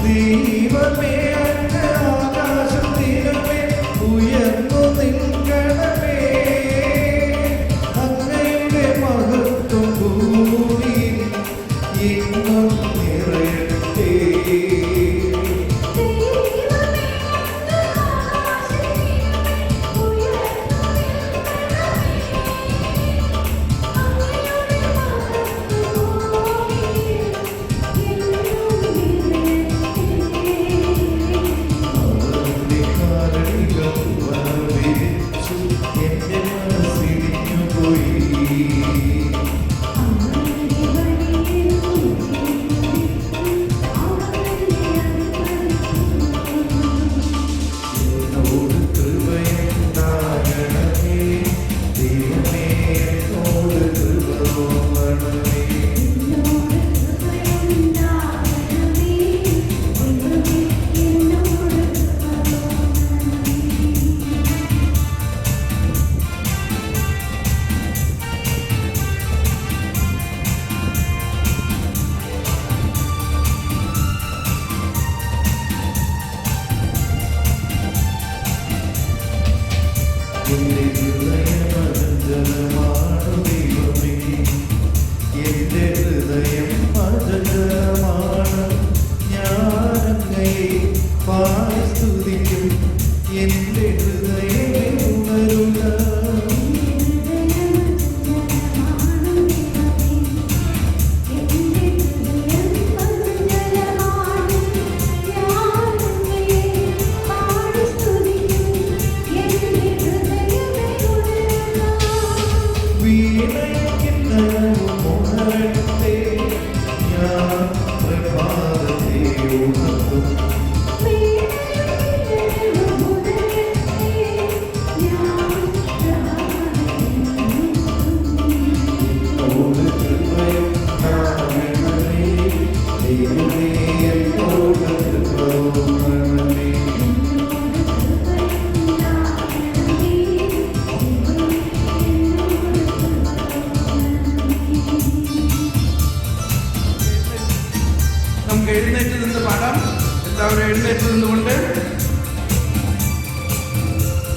ദൈവമേ അങ്ങ് ആകാശത്തിലെ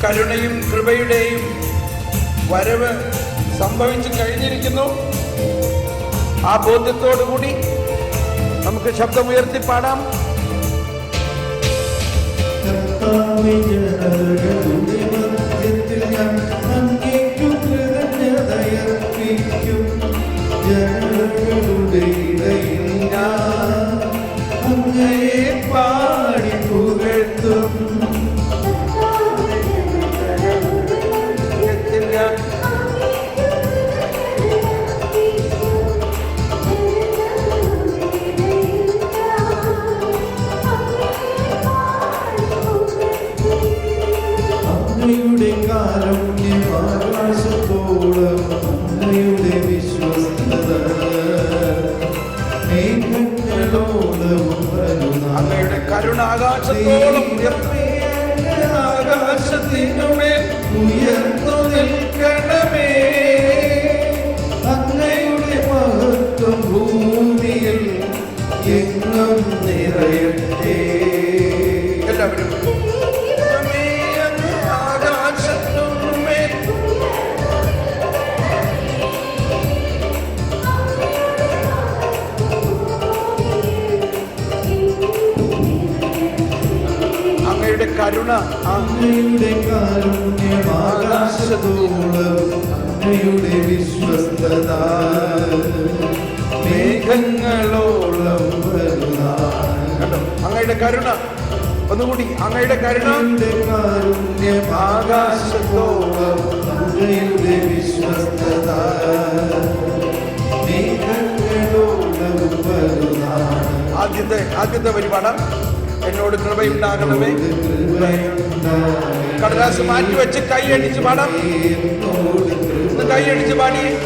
കരുണയും കൃപയുടെയും വരവ് സംഭവിച്ചു കഴിഞ്ഞിരിക്കുന്നു. ആ ബോധ്യത്തോടുകൂടി നമുക്ക് ശബ്ദമുയർത്തി പാടാം. പാടി പുകഴ്ത്തും അങ്ങയുടെ കാരുണ്യം ആകാശത്തോളം അങ്ങയുടെ വിശ്വസ്തത അങ്ങയുടെ കരുണ ആകാശത്തോളം ആകാശത്തിനുമേൽ ഉയർന്നു നിൽക്കണമേ. അങ്ങയുടെ മഹത്വം ഭൂമിയിൽ എങ്ങും നിറയട്ടെ. എല്ലാവരും കരുണ അങ്ങയുടെ കാരുണ്യം ആകാശത്തോളം അങ്ങയുടെ വിശ്വസ്തത മേഘങ്ങളോളം അങ്ങയുടെ കരുണ ഒന്നുകൂടി അങ്ങയുടെ കാരുണ്യം ആകാശത്തോളം അങ്ങയുടെ വിശ്വസ്തത മേഘങ്ങളോളം ആദ്യത്തെ പരിപാടി എന്നോട് കൃപയുണ്ടാകണമേ. കടലാസ് മാറ്റിവെച്ച് കൈയടിച്ച് പാടാം. കൈയടിച്ച് പാടി.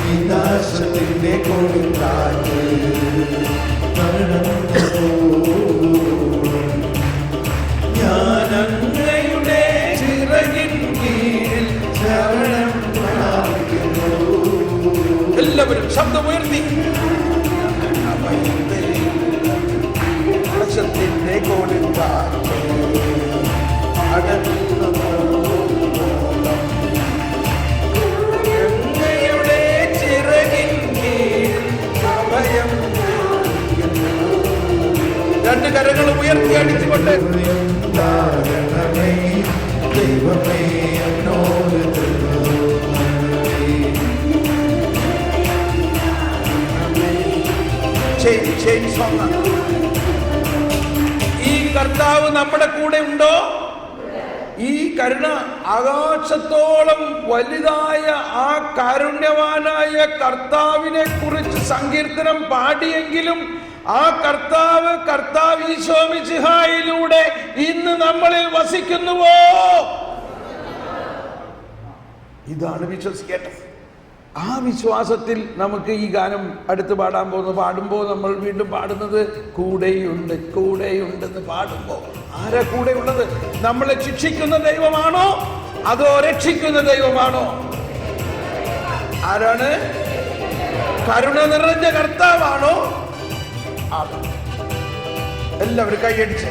വിനാശത്തിന്റെ കൊടുങ്കാറ്റ് എല്ലാവരും ശബ്ദമുയർത്തി ത്തിന്റെ കൊടുങ്കാറ്റ് അങ്ങയുടെ ചിറകിൻ കീഴിൽ അഭയം. രണ്ട് കരങ്ങൾ ഉയർത്തി അടിച്ചുകൊണ്ട് ദൈവമേ എന്നോട് ചെയിൻ സോങ്. ഈ കർത്താവ് നമ്മുടെ കൂടെ ഉണ്ടോ? ഈ കരുണ ആകാശത്തോളം വലുതായ ആ കാരുണ്യവാനായ കർത്താവിനെ കുറിച്ച് സങ്കീർത്തനം പാടിയെങ്കിലും ആ കർത്താവ് ഈശോ മിശിഹായിലൂടെ ഇന്ന് നമ്മളിൽ വസിക്കുന്നുവോ? ഇതാണ് വിശ്വസിക്കേണ്ടത്. ആ വിശ്വാസത്തിൽ നമുക്ക് ഈ ഗാനം അടുത്ത് പാടുമ്പോൾ നമ്മൾ വീണ്ടും പാടുന്നത് കൂടെയുണ്ട് കൂടെയുണ്ടെന്ന് പാടുമ്പോൾ ആരാ കൂടെ ഉള്ളത്? നമ്മളെ ശിക്ഷിക്കുന്ന ദൈവമാണോ അതോ രക്ഷിക്കുന്ന ദൈവമാണോ? ആരാണ്? കരുണ നിറഞ്ഞ കർത്താവാണോ? എല്ലാവരും കൈയടിച്ച്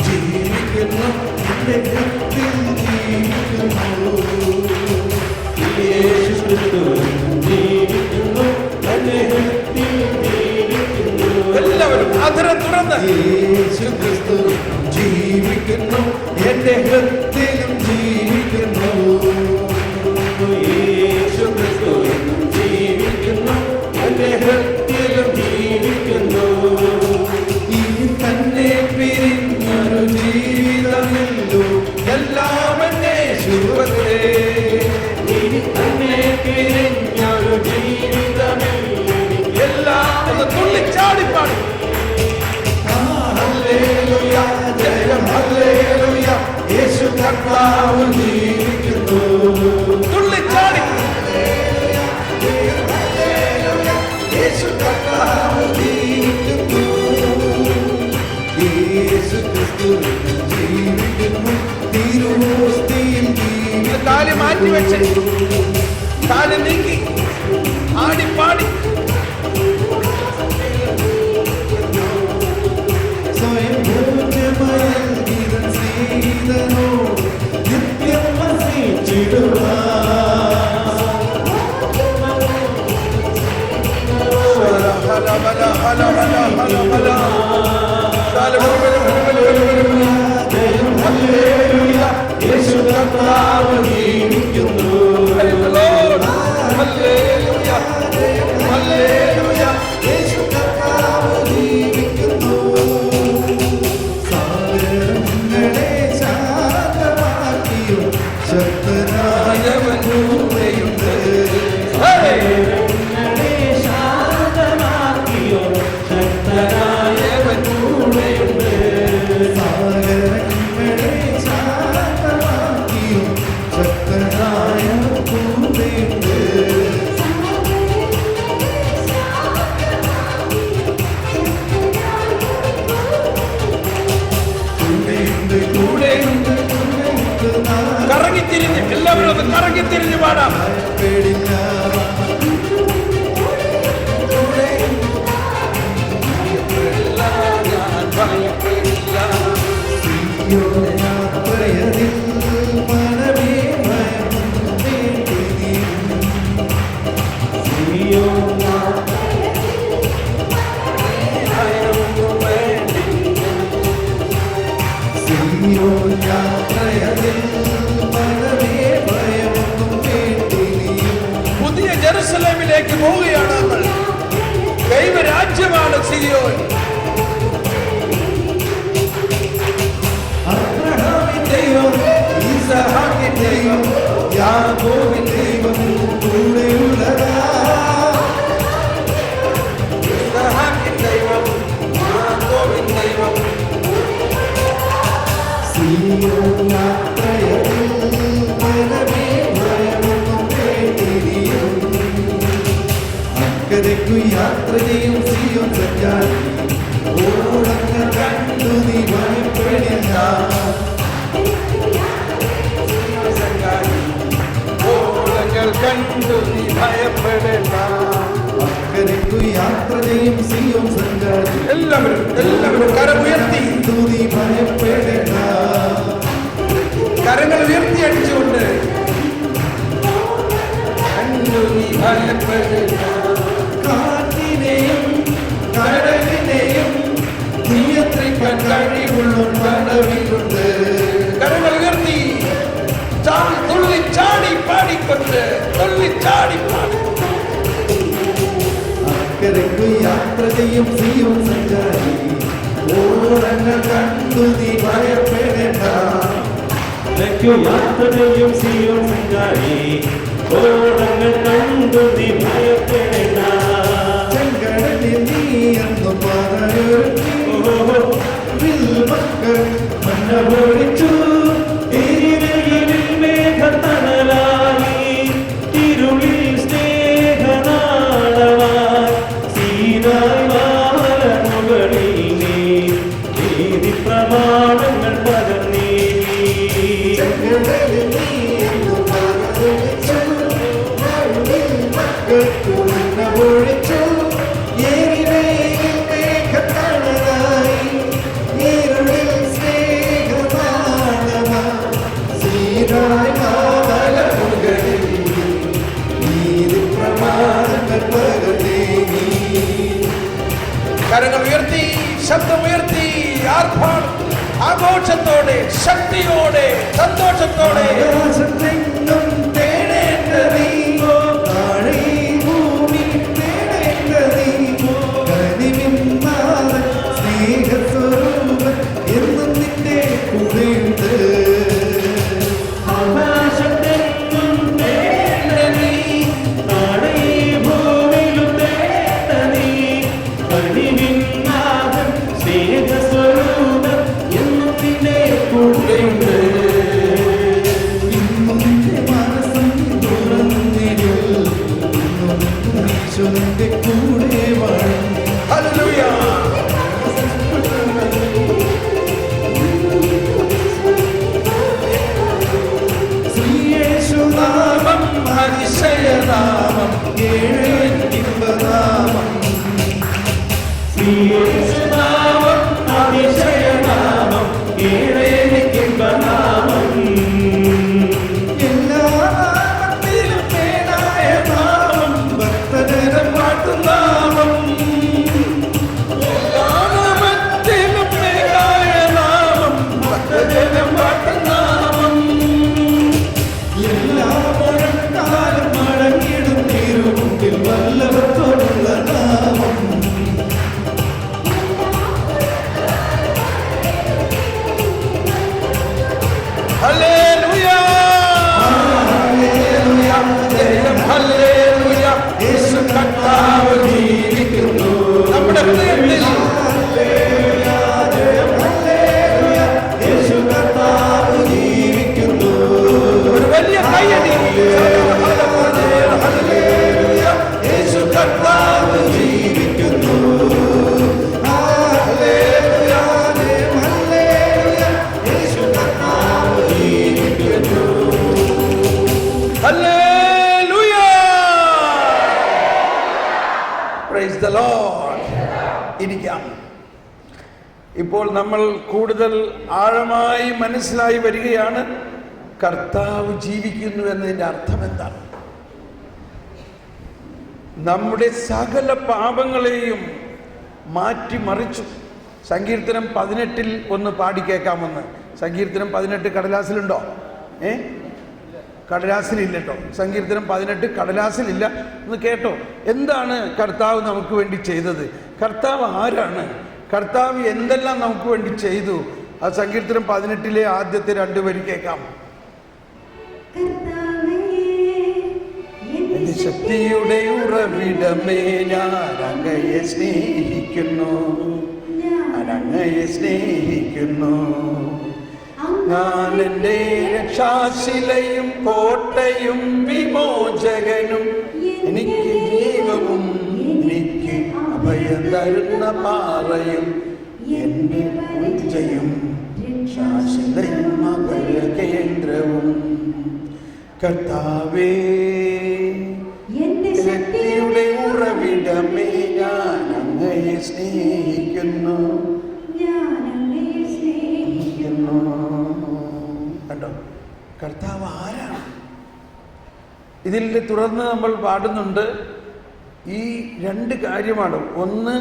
ജീവിക്കുന്നു, എന്റെ ഹൃത്തിൽ ജീവിക്കുന്നു. എല്ലാവരും ആദരം തുറന്ന് യേശു ക്രിസ്തു ജീവിക്കുന്നു, എന്റെ ഹൃത്തിലും ജീവിക്കുന്നു. യേശു ക്രിസ്തു ജീവിക്കുന്നു, എന്റെ ഹൃത്തിലും ജീവിക്കുന്നു. ഇനി തന്നെ പിരിഞ്ഞൊരു ജീവിതമില്ലു, എല്ലാം എന്നെ ശുഭത്തെ. ഇനി തന്നെ പിരിഞ്ഞൊരു ജീവിതമില്ലു, എല്ലാം ഒന്ന് തുള്ളിച്ചാടിപ്പാടും. ഹല്ലേലൂയ, ജയം ഹല്ലേലൂയ, യേശു കർത്താവ് ജീവിക്കുന്നു. തുള്ളിച്ചാടി യേശു കർത്താവ് ജീവിക്കുന്നു. യേശു ക്രിസ്തു ജീവിക്കുന്നു, തിരുവോസ്തിയിൽ ജീവിക്കുന്നു. കാല് മാറ്റി വെച്ച് കാല് നീക്കി ആടിപ്പാടി സ്വയം ഭോജമയൽകിതൻ സീതനോട് നിത്യം വസിച്ചിടുവാൻ. യേശു കർത്താവ് ജീവിക്കുന്നു. യേശു കർത്താവ് ജീവിക്കുന്നു. സാഗരങ്ങളെ ശാന്തമാക്കിയോ ശക്തനായവൻ കൂടെയുണ്ട്. സാഗരങ്ങളെ ശാന്തമാക്കിയോ ശക്തനായവൻ കൂടെയുണ്ട്. സാഗരങ്ങളെ ശാന്തമാക്കിയോ ശക്തനായവൻ കൂടെയുണ്ട്. കറങ്ങിത്തിരിഞ്ഞ് എല്ലാവരും ഒന്ന് കറങ്ങിത്തിരിഞ്ഞ് പാടാം. പേടില്ല, യാത്രയതിൽ മനമേ ഭയമൊന്നും വേണ്ടിനി. യാത്രയതിൽ മനമേ ഭയമൊന്നും വേണ്ടിനി. പുതിയ ജെറുസലേമിലേക്ക് പോവുകയാണ് നമ്മൾ. ദൈവരാജ്യമാണ് സിയോൻ. അബ്രഹാമിൻ ദൈവം, ഈസഹാക്കിൻ ദൈവം, യാക്കോബിൻ ദൈവം കൂടെയുള്ളതാ. ഇസ്ഹാക്കിൻ ദൈവം, യാക്കോബിൻ ദൈവം. സീയോൻ യാത്രയതിൽ മനമേ ഭയമൊന്നും വേണ്ടിനിയും. അക്കരയ്ക്കു യാത്ര ചെയ്യും സീയോൻ സഞ്ചാരി, ഓടങ്ങൾ കണ്ടു നീ ഭയപ്പെടില്ല. ഓളങ്ങൾ കണ്ടു നീ ഭയപ്പെടേണ്ട. അക്കരയ്ക്കു യാത്ര ചെയ്യും സീയോൻ സഞ്ചാരി, എല്ലാവരും കരമുയർത്തി കണ്ടു നീ ഭയപ്പെടില്ല. ചാടിപ്പാടും. അക്കരയ്ക്കു യാത്ര ചെയ്യും സിയോൻ സഞ്ചാരി, ഓളങ്ങൾ കണ്ടു നീ ഭയപ്പെടേണ്ട. യാത്ര ചെയ്യും സിയോൻ സഞ്ചാരി, ഓളങ്ങൾ കണ്ടു നീ ഭയപ്പെടേണ്ട. ചെങ്കടലിൽ നീ എന്നു പറഞ്ഞൊരുത്തി, വിൽമക്കൾ മണ്ണ പൊഴിച്ചു. ഇരുളിൽ മേഘത്തണലായി, ഇരുളിൽ സ്നേഹനാളമായി, സീനായി മാമലമുകളിൽ നീ നീതി പ്രമാണങ്ങൾ പകർന്നീ. ചെങ്കടലിൽ നീ എന്നു പറഞ്ഞൊരുത്തി, വിൽമക്കൾക്കു മണ്ണ പൊഴിച്ചു. കരങ്ങൾ ഉയർത്തി, ശബ്ദമുയർത്തി, ആർഭാടം, ആഘോഷത്തോടെ, ശക്തിയോടെ, സന്തോഷത്തോടെ. ആകാശത്തെങ്ങും തേടേണ്ട നീ, താഴെ ഭൂമി തേടേണ്ട നീ. കനിവിന്നാഥൻ സ്നേഹസ്വരൂപൻ എന്നും നിന്റെ കൂടെയുണ്ട്. ആകാശത്തെങ്ങും തേടേണ്ട നീ, താഴെ ഭൂമിയിലും തേടേണ്ട നീ. കനിവിന്നാഥൻ സ്നേഹസ്വരൂപൻ എന്നും നിന്നെ കൂടെയുണ്ട്. ഇന്നും നിന്റെ മനസ്സും തുറന്നിടിൽ, ഇന്നും ഈശോ നിന്റെ കൂടെ വാഴും. ഹല്ലേലൂയ. ശ്രീയേശുനാമം അതിശയനാമം, ഏഴേൻപതാമം. ശ്രീയേശുനാമം അതിശയനാമം, ഏഴേനിക്കിമ്പനാമം. എല്ലാ നാമത്തിലും മേലായ നാമം, ഭക്തജനം പാട്ടും നാമം. എല്ലാ നാമത്തിലും മേലായ നാമം, ഭക്തജനം പാട്ടും നാമം. എല്ലാ മുഴക്കാലം മടങ്ങിടും തിരുമുമ്പിൽ വല്ലഭത്തോടുള്ള നാമം. ഹല്ലേലൂയ. ഹല്ലേലൂയ. ജയം ഹല്ലേലൂയ. യേശു കർത്താവ് ജീവിക്കുന്നു നമ്മുടെ ഹൃദയത്തിൽ. യേശു കർത്താവ് ജീവിക്കുന്നു. ഒരു വലിയ കയ്യടി. ഹല്ലേലൂയ. യേശു കർത്താവ് ജീവിക്കുന്നു. ഹല്ലേലൂയ, ഹല്ലേലൂയ, യേശു കർത്താവ് ജീവിക്കുന്നു. ഹല്ലേലൂയ. Praise the Lord. ഇരിക്കാം. ഇപ്പോൾ നമ്മൾ കൂടുതൽ ആഴമായി മനസ്സിലായി വരികയാണ് കർത്താവ് ജീവിക്കുന്നു എന്നതിൻ്റെ അർത്ഥം എന്താണ്. നമ്മുടെ സകല പാപങ്ങളെയും മാറ്റിമറിച്ചു. സങ്കീർത്തനം 18 ഒന്ന് പാടി കേൾക്കാമെന്ന്. സങ്കീർത്തനം 18 കടലാസിലുണ്ടോ? കടലാസിലില്ല കേട്ടോ. സങ്കീർത്തനം 18 കടലാസിലില്ല. ഒന്ന് കേട്ടോ. എന്താണ് കർത്താവ് നമുക്ക് വേണ്ടി ചെയ്തത്? കർത്താവ് ആരാണ്? കർത്താവ് എന്തെല്ലാം നമുക്ക് വേണ്ടി ചെയ്തു? ആ സങ്കീർത്തനം 18 ആദ്യത്തെ 2 വരി കേൾക്കാം. എന്റെ ശക്തിയുടെ ഉറവിടമേ, ഞാൻ അങ്ങയെ സ്നേഹിക്കുന്നു, ഞാൻ അങ്ങയെ സ്നേഹിക്കുന്നു. ഞാൻ എൻ്റെ രക്ഷാശിലയും കോട്ടയും വിമോചകനും, എനിക്ക് ജീവവും എനിക്ക് അഭയം തരുന്ന പാറയും, എൻ്റെ പൂജയും രക്ഷാശിലയും അഭയകേന്ദ്രവും. കർത്താവേ ശക്തിയുടെ ഉറവിടമേ, ഞാൻ അങ്ങയെ സ്നേഹിക്കുന്നു. കണ്ടോ, കർത്താവ് ആരാണ്? ഇതിൽ തുടർന്ന് നമ്മൾ പാടുന്നുണ്ട്. ഈ 2 കാര്യമാണ്. ഒന്ന്,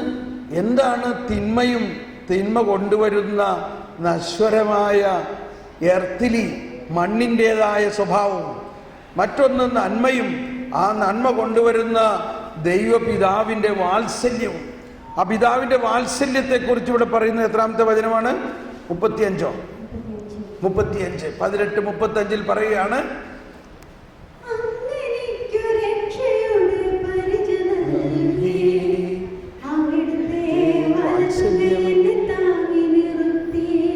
എന്താണ് തിന്മയും തിന്മ കൊണ്ടുവരുന്ന നശ്വരമായ എർത്തിലി മണ്ണിൻ്റെതായ സ്വഭാവവും. മറ്റൊന്ന്, നന്മയും ആ നന്മ കൊണ്ടുവരുന്ന ദൈവപിതാവിൻ്റെ വാത്സല്യവും. ആ പിതാവിൻ്റെ വാത്സല്യത്തെക്കുറിച്ച് ഇവിടെ പറയുന്നത് എത്രാമത്തെ വചനമാണ്? 35 18 35 പറയുകയാണ്,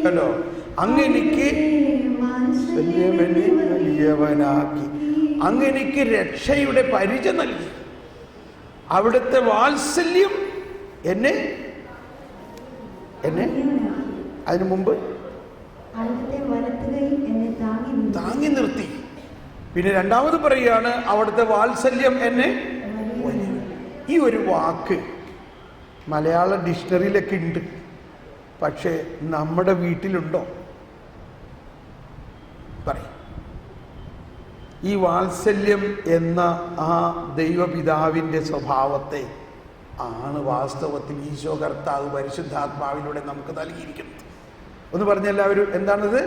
കേട്ടോ, അങ്ങെനിക്ക് വലിയവനാക്കി, അങ്ങെനിക്ക് രക്ഷയുടെ പരിച നൽകി, അവിടുത്തെ വാത്സല്യം എന്നെ അതിനു മുമ്പ് താങ്ങി നിർത്തി. പിന്നെ രണ്ടാമത് പറയുകയാണ്, അവിടുത്തെ വാത്സല്യം എന്നെ. ഈ ഒരു വാക്ക് മലയാള ഡിക്ഷണറിയിലൊക്കെ ഉണ്ട്, പക്ഷേ നമ്മുടെ വീട്ടിലുണ്ടോ? പറയും. ഈ വാത്സല്യം എന്ന ആ ദൈവപിതാവിൻ്റെ സ്വഭാവത്തെ ആണ് വാസ്തവത്തിൽ ഈശോ കർത്താവ് പരിശുദ്ധാത്മാവിലൂടെ നമുക്ക് നൽകിയിരിക്കുന്നത്. ഒന്ന് പറഞ്ഞ എല്ലാവരും, എന്താണിത്?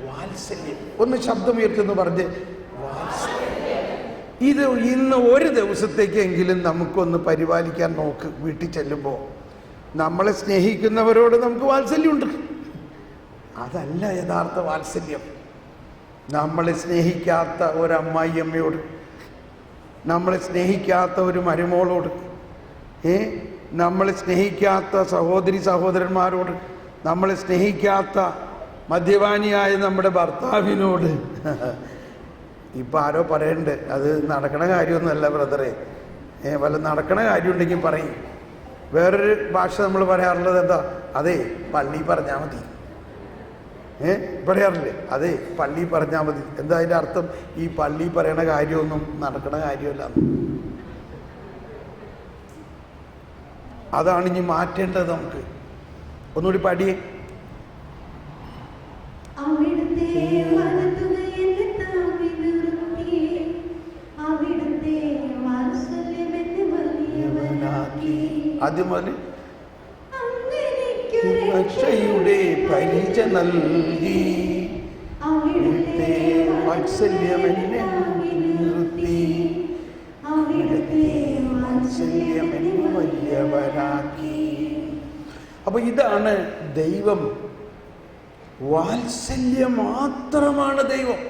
വാത്സല്യം. ഒന്ന് ശബ്ദമുയർത്തുന്നു പറഞ്ഞ്, വാത്സല്യം. ഇത് ഇന്ന് ഒരു ദിവസത്തേക്കെങ്കിലും നമുക്കൊന്ന് പരിപാലിക്കാൻ നോക്ക്. വീട്ടിൽ ചെല്ലുമ്പോൾ നമ്മളെ സ്നേഹിക്കുന്നവരോട് നമുക്ക് വാത്സല്യമുണ്ട്. അതല്ല യഥാർത്ഥ വാത്സല്യം. നമ്മളെ സ്നേഹിക്കാത്ത ഒരമ്മായിയമ്മയോട്, നമ്മളെ സ്നേഹിക്കാത്ത ഒരു മരുമോളോട്, നമ്മളെ സ്നേഹിക്കാത്ത സഹോദരി സഹോദരന്മാരോട്, നമ്മളെ സ്നേഹിക്കാത്ത മദ്യപാനിയായ നമ്മുടെ ഭർത്താവിനോട്. ഇപ്പം ആരോ പറയണ്ട്, അത് നടക്കണ കാര്യമൊന്നുമല്ല ബ്രദറെ. വല്ല നടക്കണ കാര്യമുണ്ടെങ്കിൽ പറയും. വേറൊരു ഭാഷ നമ്മൾ പറയാറുള്ളത് എന്താ? അതെ, പള്ളി പറഞ്ഞാൽ മതി. പറയാറില്ലേ? അതെ, പള്ളി പറഞ്ഞാൽ മതി. എന്താ അതിൻ്റെ അർത്ഥം? ഈ പള്ളി പറയണ കാര്യമൊന്നും നടക്കണ കാര്യമല്ല. അതാണ് ഇനി മാറ്റേണ്ടത് നമുക്ക്. ഒന്നുകൂടി പാടിയേ. ആദ്യം മുതൽ രക്ഷയുടെ പരിച നൽകി, വാത്സല്യമെന്നെ നിർത്തി, വാത്സല്യമെന്നെ വലിയവനാക്കി. അപ്പൊ ഇതാണ് ദൈവം. വാത്സല്യം മാത്രമാണ് ദൈവം.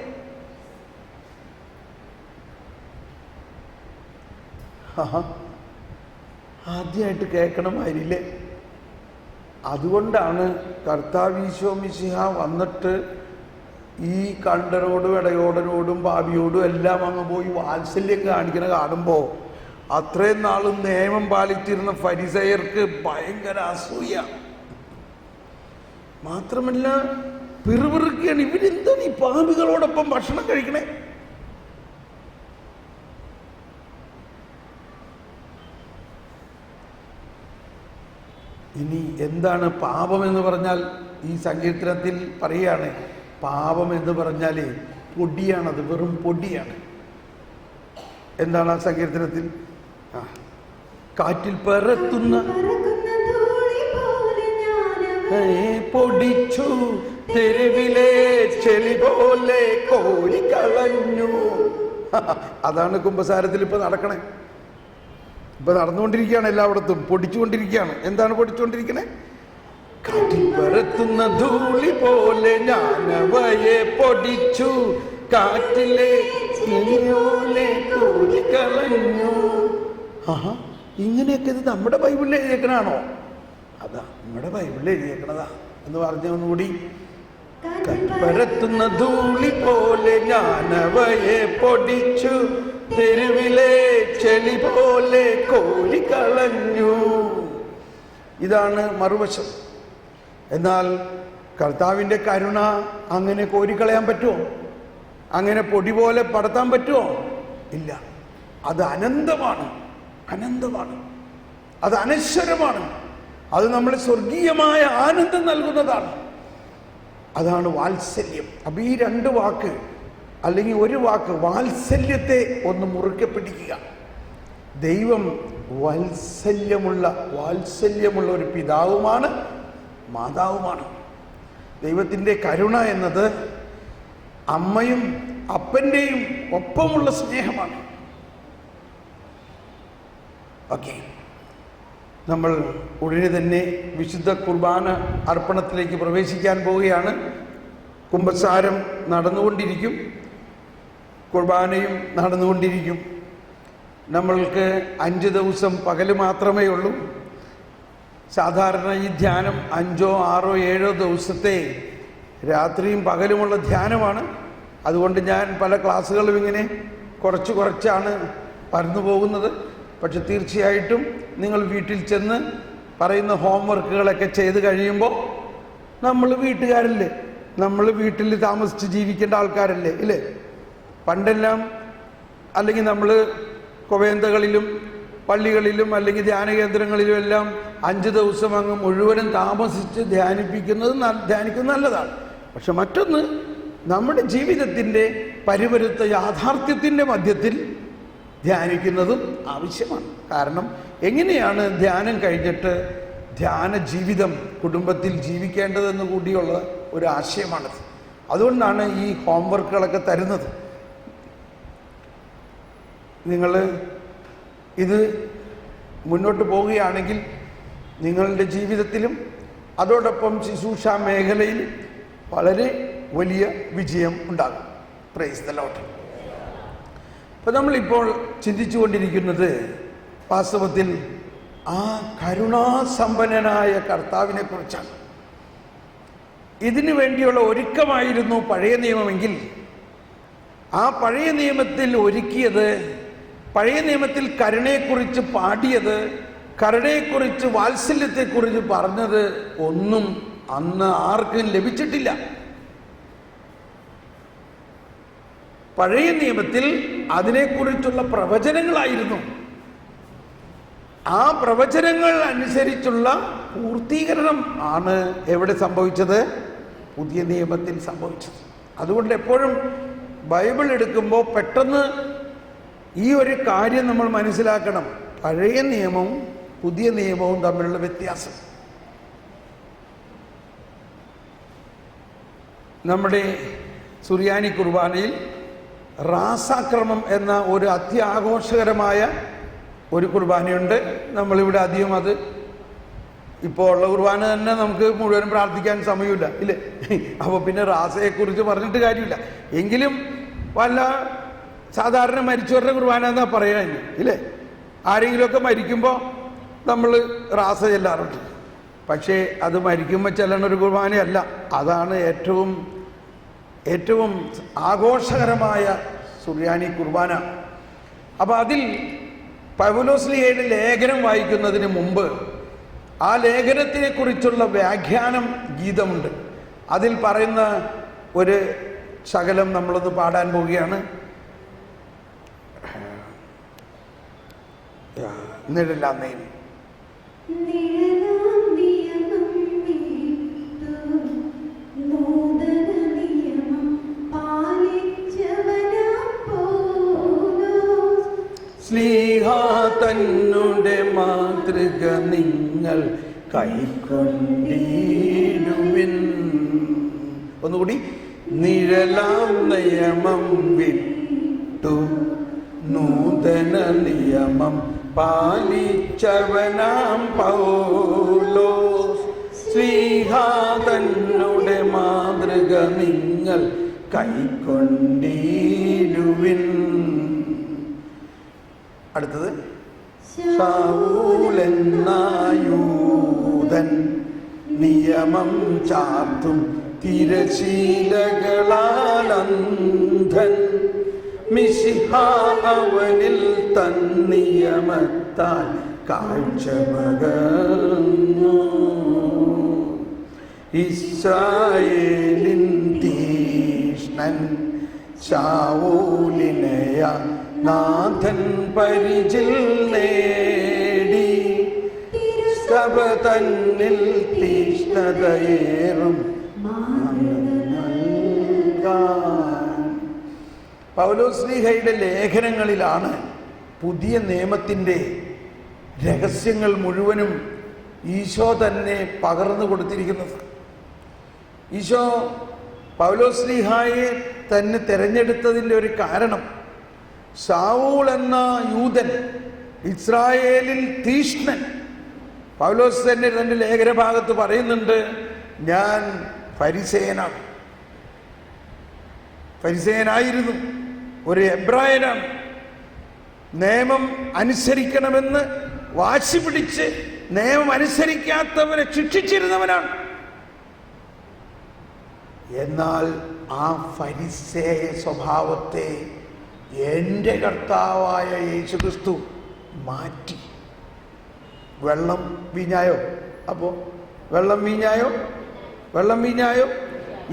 ആദ്യമായിട്ട് കേൾക്കണമായിരില്ലേ? അതുകൊണ്ടാണ് കർത്താവീശോ മിശിഹ വന്നിട്ട് ഈ കണ്ടനോടും ഇടയോടനോടും പാപിയോടും എല്ലാം അങ്ങ് പോയി വാത്സല്യം കാണിക്കണ കാണുമ്പോൾ അത്രയും നാളും നിയമം പാലിച്ചിരുന്ന ഫരിസയർക്ക് ഭയങ്കര അസൂയ. മാത്രമല്ല പിറുപിറുക്കുകയാണ്, ഇവരെന്താണ് ഈ പാപികളോടൊപ്പം ഭക്ഷണം കഴിക്കണേ? ഇനി എന്താണ് പാപം എന്ന് പറഞ്ഞാൽ? ഈ സങ്കീർത്തനത്തിൽ പറയുകയാണ്, പാപം എന്ന് പറഞ്ഞാൽ പൊടിയാണത്, വെറും പൊടിയാണ്. എന്താണ് ആ സങ്കീർത്തനത്തിൽ? കാറ്റിൽ പറത്തുന്ന പൊടിച്ചു, തെരുവിലെ ചെളി പോലെ കോരിക്കളഞ്ഞു. അതാണ് കുമ്പസാരത്തിൽ ഇപ്പൊ നടക്കണേ. ഇപ്പൊ നടന്നുകൊണ്ടിരിക്കുകയാണ്, എല്ലായിടത്തും പൊടിച്ചുകൊണ്ടിരിക്കുകയാണ്. എന്താണ് പൊടിച്ചുകൊണ്ടിരിക്കണേ? കാറ്റിൽ പറത്തുന്ന ധൂളി പോലെ ഞാനവയെ പൊടിച്ചു, കാറ്റിലെ കളഞ്ഞു. ഇങ്ങനെയൊക്കെ ഇത് നമ്മുടെ ബൈബിളിൽ എഴുതിയേക്കണാണോ? അതാ നമ്മുടെ ബൈബിളിൽ എഴുതിയേക്കണതാ എന്ന് പറഞ്ഞ ഒന്നുകൂടി. പരത്തുന്ന ധൂളി പോലെ ഞാനവയെ പൊടിച്ചു, തെരുവിലെ ചെളി പോലെ കോരിക്കളഞ്ഞു. ഇതാണ് മറുവശം. എന്നാൽ കർത്താവിൻ്റെ കരുണ അങ്ങനെ കോരിക്കളയാൻ പറ്റുമോ? അങ്ങനെ പൊടി പോലെ പടത്താൻ പറ്റുമോ? ഇല്ല. അത് അനന്തമാണ്, അനന്തമാണ്, അത് അനശ്വരമാണ്. അത് നമ്മളെ സ്വർഗീയമായ ആനന്ദം നൽകുന്നതാണ്. അതാണ് വാത്സല്യം. അപ്പം ഈ രണ്ട് വാക്ക് അല്ലെങ്കിൽ ഒരു വാക്ക്, വാത്സല്യത്തെ ഒന്ന് മുറുക്കെ പിടിക്കുക. ദൈവം വാത്സല്യമുള്ള ഒരു പിതാവുമാണ്, മാതാവുമാണ്. ദൈവത്തിൻ്റെ കരുണ എന്നത് അമ്മയും അപ്പൻ്റെയും ഒപ്പമുള്ള സ്നേഹമാണ്. ഓക്കെ, നമ്മൾ ഉടനെ തന്നെ വിശുദ്ധ കുർബാന അർപ്പണത്തിലേക്ക് പ്രവേശിക്കാൻ പോവുകയാണ്. കുമ്പസാരം നടന്നുകൊണ്ടിരിക്കും, കുർബാനയും നടന്നുകൊണ്ടിരിക്കും. നമ്മൾക്ക് 5 ദിവസം പകല് മാത്രമേ ഉള്ളൂ. സാധാരണ ഈ ധ്യാനം 5, 6, 7 ദിവസത്തെ രാത്രിയും പകലുമുള്ള ധ്യാനമാണ്. അതുകൊണ്ട് ഞാൻ പല ക്ലാസ്സുകളും ഇങ്ങനെ കുറച്ചാണ് പറഞ്ഞു പോകുന്നത്. പക്ഷെ തീർച്ചയായിട്ടും നിങ്ങൾ വീട്ടിൽ ചെന്ന് പറയുന്ന ഹോംവർക്കുകളൊക്കെ ചെയ്ത് കഴിയുമ്പോൾ നമ്മൾ വീട്ടുകാരല്ലേ, നമ്മൾ വീട്ടിൽ താമസിച്ച് ജീവിക്കേണ്ട ആൾക്കാരല്ലേ ഇല്ലേ? പണ്ടെല്ലാം അല്ലെങ്കിൽ നമ്മൾ കൊവേന്തകളിലും പള്ളികളിലും അല്ലെങ്കിൽ ധ്യാന കേന്ദ്രങ്ങളിലും എല്ലാം 5 ദിവസം അങ്ങ് മുഴുവനും താമസിച്ച് ധ്യാനിക്കുന്നത് നല്ലതാണ്. പക്ഷെ മറ്റൊന്ന്, നമ്മുടെ ജീവിതത്തിൻ്റെ പരിവരുത്ത യാഥാർത്ഥ്യത്തിൻ്റെ മധ്യത്തിൽ ധ്യാനിക്കുന്നതും ആവശ്യമാണ്. കാരണം എങ്ങനെയാണ് ധ്യാനം കഴിഞ്ഞിട്ട് ധ്യാന ജീവിതം കുടുംബത്തിൽ ജീവിക്കേണ്ടതെന്ന് കൂടിയുള്ള ഒരു ആശയമാണത്. അതുകൊണ്ടാണ് ഈ ഹോംവർക്കുകളൊക്കെ തരുന്നത്. നിങ്ങൾ ഇത് മുന്നോട്ട് പോവുകയാണെങ്കിൽ നിങ്ങളുടെ ജീവിതത്തിലും അതോടൊപ്പം ശുശ്രൂഷ മേഖലയിൽ വളരെ വലിയ വിജയം ഉണ്ടാകും. Praise the Lord. അപ്പോൾ നമ്മളിപ്പോൾ ചിന്തിച്ചു കൊണ്ടിരിക്കുന്നത് വാസ്തവത്തിൽ ആ കരുണാസമ്പന്നനായ കർത്താവിനെ കുറിച്ചാണ്. ഇതിനു വേണ്ടിയുള്ള ഒരുക്കമായിരുന്നു പഴയ നിയമമെങ്കിൽ, ആ പഴയ നിയമത്തിൽ ഒരുക്കിയത്, പഴയ നിയമത്തിൽ കരുണയെക്കുറിച്ച് പാടിയത്, കരുണയെക്കുറിച്ച് വാത്സല്യത്തെക്കുറിച്ച് പറഞ്ഞത് ഒന്നും അന്ന് ആർക്കും ലഭിച്ചിട്ടില്ല. പഴയ നിയമത്തിൽ അതിനെക്കുറിച്ചുള്ള പ്രവചനങ്ങളായിരുന്നു. ആ പ്രവചനങ്ങൾ അനുസരിച്ചുള്ള പൂർത്തീകരണം ആണ് എവിടെ സംഭവിച്ചത്? പുതിയ നിയമത്തിൽ സംഭവിച്ചത്. അതുകൊണ്ട് എപ്പോഴും ബൈബിൾ എടുക്കുമ്പോൾ പെട്ടെന്ന് ഈ ഒരു കാര്യം നമ്മൾ മനസ്സിലാക്കണം. പഴയ നിയമവും പുതിയ നിയമവും തമ്മിലുള്ള വ്യത്യാസം. നമ്മുടെ സുറിയാനി കുർബാനയിൽ റാസാക്രമം എന്ന ഒരു അത്യാഘോഷകരമായ ഒരു കുർബാനയുണ്ട്. നമ്മളിവിടെ അധികം അത് ഇപ്പോൾ ഉള്ള കുർബാന തന്നെ നമുക്ക് മുഴുവൻ പ്രാർത്ഥിക്കാൻ സമയമില്ല ഇല്ലേ? അപ്പോൾ പിന്നെ റാസയെക്കുറിച്ച് പറഞ്ഞിട്ട് കാര്യമില്ല. എങ്കിലും വല്ല സാധാരണ മരിച്ചവരുടെ കുർബാന എന്നാ പറയാൻ ഇല്ലേ? ആരെങ്കിലുമൊക്കെ മരിക്കുമ്പോൾ നമ്മൾ റാസ ചെല്ലാറുണ്ട്. പക്ഷേ അത് മരിക്കുമ്പോൾ ചെല്ലണ ഒരു കുർബാനയല്ല. അതാണ് ഏറ്റവും ആഘോഷകരമായ സുറിയാനി കുർബാന. അപ്പം അതിൽ പൗലോസ്ലീഹയുടെ ലേഖനം വായിക്കുന്നതിന് മുമ്പ് ആ ലേഖനത്തിനെ കുറിച്ചുള്ള വ്യാഖ്യാനം ഗീതമുണ്ട്. അതിൽ പറയുന്ന ഒരു ശകലം നമ്മളൊന്ന് പാടാൻ പോവുകയാണ്. നിഴലാം നിയമം സ്ലീഹ തന്നുടെ മാതൃക നിങ്ങൾ കൈക്കൊണ്ടിടുവിൻ. ഒന്നുകൂടി. നിഴലാം നിയമം വിട്ടു നൂതന നിയമം പാലിച്ചവനാം പൗലോസ്. സ്ലീഹ തന്നുടെ മാതൃക നിങ്ങൾ കൈക്കൊണ്ടിടുവിൻ. അടുത്തത്. ശൗലെന്നായൂതൻ നിയമം ചാർത്തും തിരശീലകളാലന്ധൻ മിശിഹ അവനിൽ തൻ നിയമത്താൽ കാഴ്ചപകർന്നു. ഇസ്രായേലിൻ തീഷ്ണൻ ശൗലിനെയ നാഥൻ പരിചിൽ നേടി സഭ തന്നിൽ തീഷ്ണതയേറും പൗലോസ്ലീഹയുടെ ലേഖനങ്ങളിലാണ് പുതിയ നിയമത്തിൻ്റെ രഹസ്യങ്ങൾ മുഴുവനും ഈശോ തന്നെ പകർന്നു കൊടുത്തിരിക്കുന്നത്. ഈശോ പൗലോസ്ലീഹായെ തന്നെ തിരഞ്ഞെടുത്തതിൻ്റെ ഒരു കാരണം, ശൗൽ എന്ന യൂതൻ ഇസ്രായേലിൽ തീഷ്ണൻ. പൗലോസ് തന്നെ തൻ്റെ ലേഖനഭാഗത്ത് പറയുന്നുണ്ട്, ഞാൻ ഫരിസേയനായിരുന്നു, ഒരു എബ്രായനാണ്, നിയമം അനുസരിക്കണമെന്ന് വാശി പിടിച്ച് നിയമം അനുസരിക്കാത്തവരെ ശിക്ഷിച്ചിരുന്നവനാണ്. എന്നാൽ ആ ഫരിസേയ സ്വഭാവത്തെ എൻ്റെ കർത്താവായ യേശുക്രിസ്തു മാറ്റി. വെള്ളം വീഞ്ഞായോ? അപ്പോൾ വെള്ളം വീഞ്ഞായോ?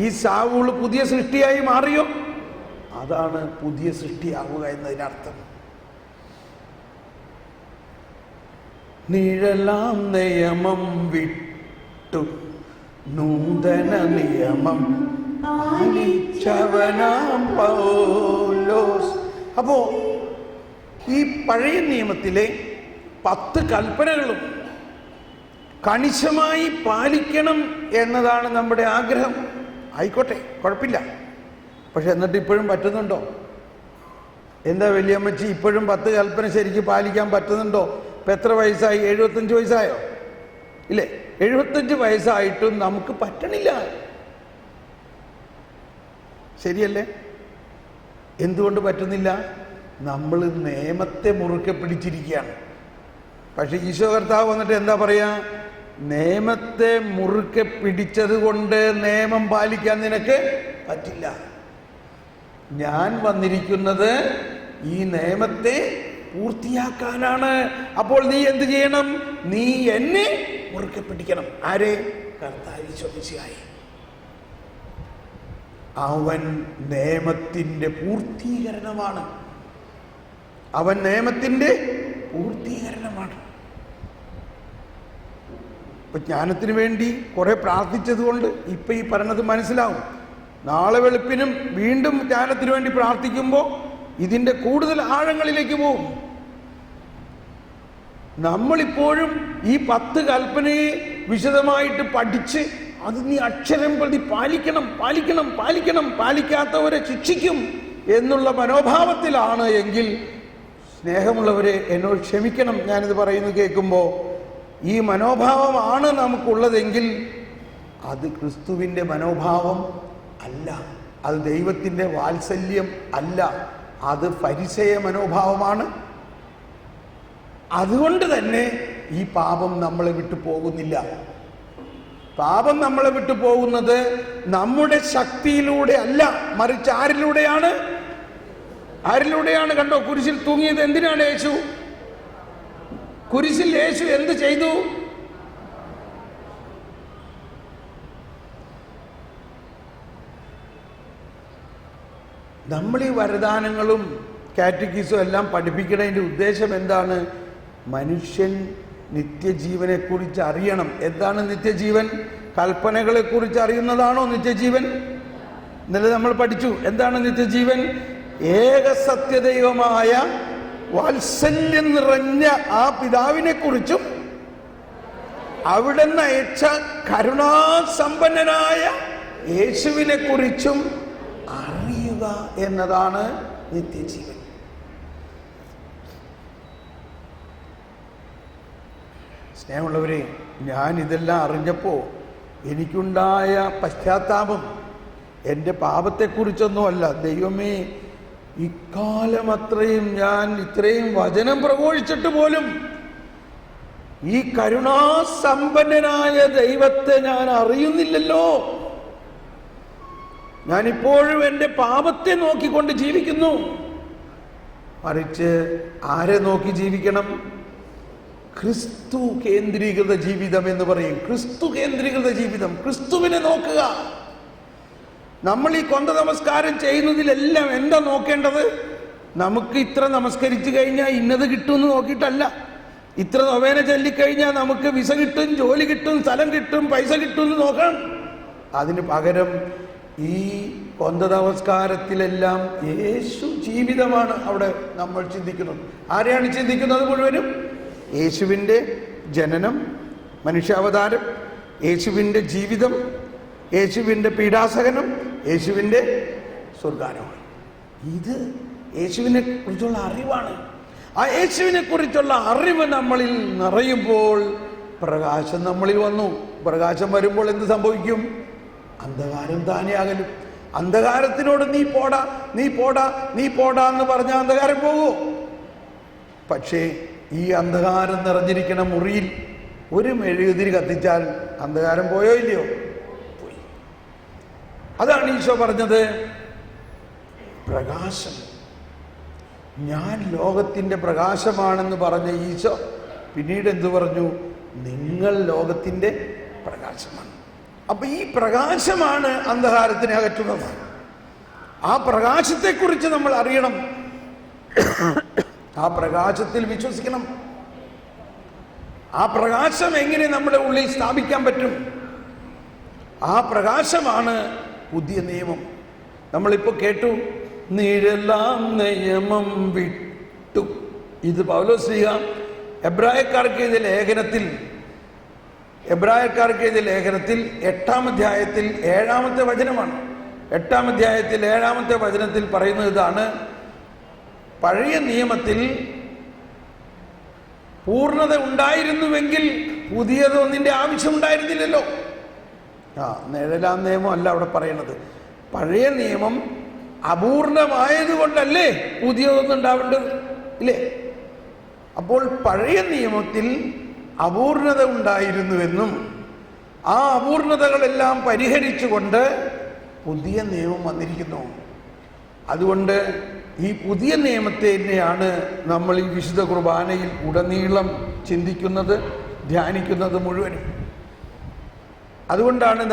ഈ സാവൂള് പുതിയ സൃഷ്ടിയായി മാറിയോ? അതാണ് പുതിയ സൃഷ്ടിയാവുക എന്നതിനർത്ഥം. നിഴലാം നിയമം വിട്ടു നൂതന നിയമം പാലിച്ചവനാം പൗലോസ്. അപ്പോ ഈ പഴയ നിയമത്തിലെ 10 കൽപ്പനകളും കണിശമായി പാലിക്കണം എന്നതാണ് നമ്മുടെ ആഗ്രഹം. ആയിക്കോട്ടെ, കുഴപ്പമില്ല. പക്ഷെ എന്നിട്ട് ഇപ്പോഴും പറ്റുന്നുണ്ടോ? എന്താ വലിയമ്മച്ചി, ഇപ്പോഴും 10 കൽപ്പന ശരിക്കും പാലിക്കാൻ പറ്റുന്നുണ്ടോ? ഇപ്പം എത്ര വയസ്സായി? 75 വയസ്സായോ? ഇല്ലേ? 75 വയസ്സായിട്ടും നമുക്ക് പറ്റണില്ല. ശരിയല്ലേ? എന്തുകൊണ്ട് പറ്റുന്നില്ല? നമ്മൾ നിയമത്തെ മുറുക്കെ പിടിച്ചിരിക്കുകയാണ്. പക്ഷെ ഈശോ കർത്താവ് വന്നിട്ട് എന്താ പറയാ? നിയമത്തെ മുറുക്കെ പിടിച്ചത് കൊണ്ട് നിയമം പാലിക്കാൻ നിനക്ക് പറ്റില്ല. ഞാൻ വന്നിരിക്കുന്നത് ഈ നിയമത്തെ പൂർത്തിയാക്കാനാണ്. അപ്പോൾ നീ എന്ത് ചെയ്യണം? നീ എന്നെ മുറുക്കെ പിടിക്കണം. ആരെ? കർത്താവ് ഈശോമിശിഹായെ. അവൻ നിയമത്തിന്റെ പൂർത്തീകരണമാണ്. അവൻ നിയമത്തിന്റെ പൂർത്തീകരണമാണ്. ഇപ്പൊ ജ്ഞാനത്തിന് വേണ്ടി കുറെ പ്രാർത്ഥിച്ചത് കൊണ്ട് ഇപ്പൊ ഈ പറഞ്ഞത് മനസ്സിലാവും. നാളെ വെളുപ്പിനും വീണ്ടും ജ്ഞാനത്തിന് വേണ്ടി പ്രാർത്ഥിക്കുമ്പോൾ ഇതിന്റെ കൂടുതൽ ആഴങ്ങളിലേക്ക് പോകും. നമ്മളിപ്പോഴും ഈ 10 കൽപ്പനയെ വിശദമായിട്ട് പഠിച്ച് അത് നീ അക്ഷരം പ്രതി പാലിക്കണം, പാലിക്കാത്തവരെ ശിക്ഷിക്കും എന്നുള്ള മനോഭാവത്തിലാണ് എങ്കിൽ, സ്നേഹമുള്ളവരെ എന്നോട് ക്ഷമിക്കണം ഞാനിത് പറയുന്നത് കേൾക്കുമ്പോൾ, ഈ മനോഭാവമാണ് നമുക്കുള്ളതെങ്കിൽ അത് ക്രിസ്തുവിൻ്റെ മനോഭാവം അല്ല, അത് ദൈവത്തിൻ്റെ വാത്സല്യം അല്ല, അത് ഫരിസേയ മനോഭാവമാണ്. അതുകൊണ്ട് തന്നെ ഈ പാപം നമ്മളെ വിട്ടു പോകുന്നില്ല. പാപം നമ്മളെ വിട്ടു പോകുന്നത് നമ്മുടെ ശക്തിയിലൂടെ അല്ല, മറിച്ച് ആരിലൂടെയാണ്? കണ്ടോ, കുരിശിൽ തൂങ്ങിയത് എന്തിനാണ്? യേശു കുരിശിൽ യേശു എന്ത് ചെയ്തു? നമ്മൾ ഈ വരദാനങ്ങളും കാറ്റഗീസും എല്ലാം പഠിപ്പിക്കുന്നതിൻ്റെ ഉദ്ദേശം എന്താണ്? മനുഷ്യൻ നിത്യജീവനെക്കുറിച്ച് അറിയണം. എന്താണ് നിത്യജീവൻ? കൽപ്പനകളെക്കുറിച്ച് അറിയുന്നതാണോ നിത്യജീവൻ? ഇന്നലെ നമ്മൾ പഠിച്ചു. എന്താണ് നിത്യജീവൻ? ഏകസത്യദൈവമായ വാത്സല്യം നിറഞ്ഞ ആ പിതാവിനെ കുറിച്ചും അവിടുന്ന് അയച്ച കരുണാസമ്പന്നനായ യേശുവിനെ കുറിച്ചും അറിയുക എന്നതാണ് നിത്യജീവൻ. സ്നേഹമുള്ളവരെ, ഞാൻ ഇതെല്ലാം അറിഞ്ഞപ്പോൾ എനിക്കുണ്ടായ പശ്ചാത്താപം എൻ്റെ പാപത്തെക്കുറിച്ചൊന്നുമല്ല. ദൈവമേ, ഇക്കാലം അത്രയും ഞാൻ ഇത്രയും വചനം പ്രഘോഷിച്ചിട്ട് പോലും ഈ കരുണാസമ്പന്നനായ ദൈവത്തെ ഞാൻ അറിയുന്നില്ലല്ലോ. ഞാനിപ്പോഴും എൻ്റെ പാപത്തെ നോക്കിക്കൊണ്ട് ജീവിക്കുന്നു. മറിച്ച് ആരെ നോക്കി ജീവിക്കണം? ക്രിസ്തു കേന്ദ്രീകൃത ജീവിതം എന്ന് പറയും. ക്രിസ്തു കേന്ദ്രീകൃത ജീവിതം, ക്രിസ്തുവിനെ നോക്കുക. നമ്മൾ ഈ കൊന്ത നമസ്കാരം ചെയ്യുന്നതിലെല്ലാം എന്താ നോക്കേണ്ടത്? നമുക്ക് ഇത്ര നമസ്കരിച്ചു കഴിഞ്ഞാൽ ഇന്നത് കിട്ടുമെന്ന് നോക്കിയിട്ടല്ല. ഇത്ര നൊവേന ചൊല്ലിക്കഴിഞ്ഞാൽ നമുക്ക് വിസ കിട്ടും, ജോലി കിട്ടും, സ്ഥലം കിട്ടും, പൈസ കിട്ടും എന്ന് നോക്കണം. അതിന് പകരം ഈ കൊന്ത നമസ്കാരത്തിലെല്ലാം യേശു ജീവിതമാണ് അവിടെ നമ്മൾ ചിന്തിക്കുന്നത്. ആരെയാണ് ചിന്തിക്കുന്നത്? മുഴുവനും യേശുവിൻ്റെ ജനനം, മനുഷ്യാവതാരം, യേശുവിൻ്റെ ജീവിതം, യേശുവിൻ്റെ പീഡാസഹനം, യേശുവിൻ്റെ സ്വർഗ്ഗാരോഹണം. ഇത് യേശുവിനെ കുറിച്ചുള്ള അറിവാണ്. ആ യേശുവിനെ കുറിച്ചുള്ള അറിവ് നമ്മളിൽ നിറയുമ്പോൾ പ്രകാശം നമ്മളിൽ വന്നു. പ്രകാശം വരുമ്പോൾ എന്ത് സംഭവിക്കും? അന്ധകാരം താനേ അകലും. അന്ധകാരത്തിനോട് നീ പോടാ, നീ പോടാ, നീ പോടാ എന്ന് പറഞ്ഞ അന്ധകാരം പോകുമോ? പക്ഷേ ഈ അന്ധകാരം നിറഞ്ഞിരിക്കുന്ന മുറിയിൽ ഒരു മെഴുകുതിരി കത്തിച്ചാൽ അന്ധകാരം പോയോ ഇല്ലയോ? പോയി. അതാണ് ഈശോ പറഞ്ഞത്, പ്രകാശം, ഞാൻ ലോകത്തിൻ്റെ പ്രകാശമാണെന്ന് പറഞ്ഞ ഈശോ പിന്നീട് എന്തു പറഞ്ഞു? നിങ്ങൾ ലോകത്തിൻ്റെ പ്രകാശമാണ്. അപ്പൊ ഈ പ്രകാശമാണ് അന്ധകാരത്തിനെ അകറ്റുന്നത്. ആ പ്രകാശത്തെക്കുറിച്ച് നമ്മൾ അറിയണം, ആ പ്രകാശത്തിൽ വിശ്വസിക്കണം. ആ പ്രകാശം എങ്ങനെ നമ്മുടെ ഉള്ളിൽ സ്ഥാപിക്കാൻ പറ്റും? ആ പ്രകാശമാണ് പുതിയ നിയമം. നമ്മളിപ്പോൾ കേട്ടു, നീഴെല്ലാം നിയമം വിട്ടു. ഇത് പൗലോസ്ലീഹ എബ്രായക്കാർക്ക് എഴുതിയ ലേഖനത്തിൽ 8-ാം അധ്യായത്തിൽ 7-ാമത്തെ വചനമാണ്. 8-ാം അധ്യായത്തിൽ 7-ാമത്തെ വചനത്തിൽ പറയുന്നത് ഇതാണ്: പഴയ നിയമത്തിൽ പൂർണ്ണത ഉണ്ടായിരുന്നുവെങ്കിൽ പുതിയതൊന്നിൻ്റെ ആവശ്യമുണ്ടായിരുന്നില്ലല്ലോ. നിഴലാം നിയമം അല്ല അവിടെ പറയുന്നത്. പഴയ നിയമം അപൂർണമായതുകൊണ്ടല്ലേ പുതിയതൊന്നും ഉണ്ടാവേണ്ടത്, ഇല്ലേ? അപ്പോൾ പഴയ നിയമത്തിൽ അപൂർണത ഉണ്ടായിരുന്നുവെന്നും ആ അപൂർണതകളെല്ലാം പരിഹരിച്ചുകൊണ്ട് പുതിയ നിയമം വന്നിരിക്കുന്നു. അതുകൊണ്ട് ഈ പുതിയ നിയമത്തെ തന്നെയാണ് നമ്മൾ ഈ വിശുദ്ധ കുർബാനയിൽ ഉടനീളം ചിന്തിക്കുന്നത്, ധ്യാനിക്കുന്നത് മുഴുവനും. അതുകൊണ്ടാണ്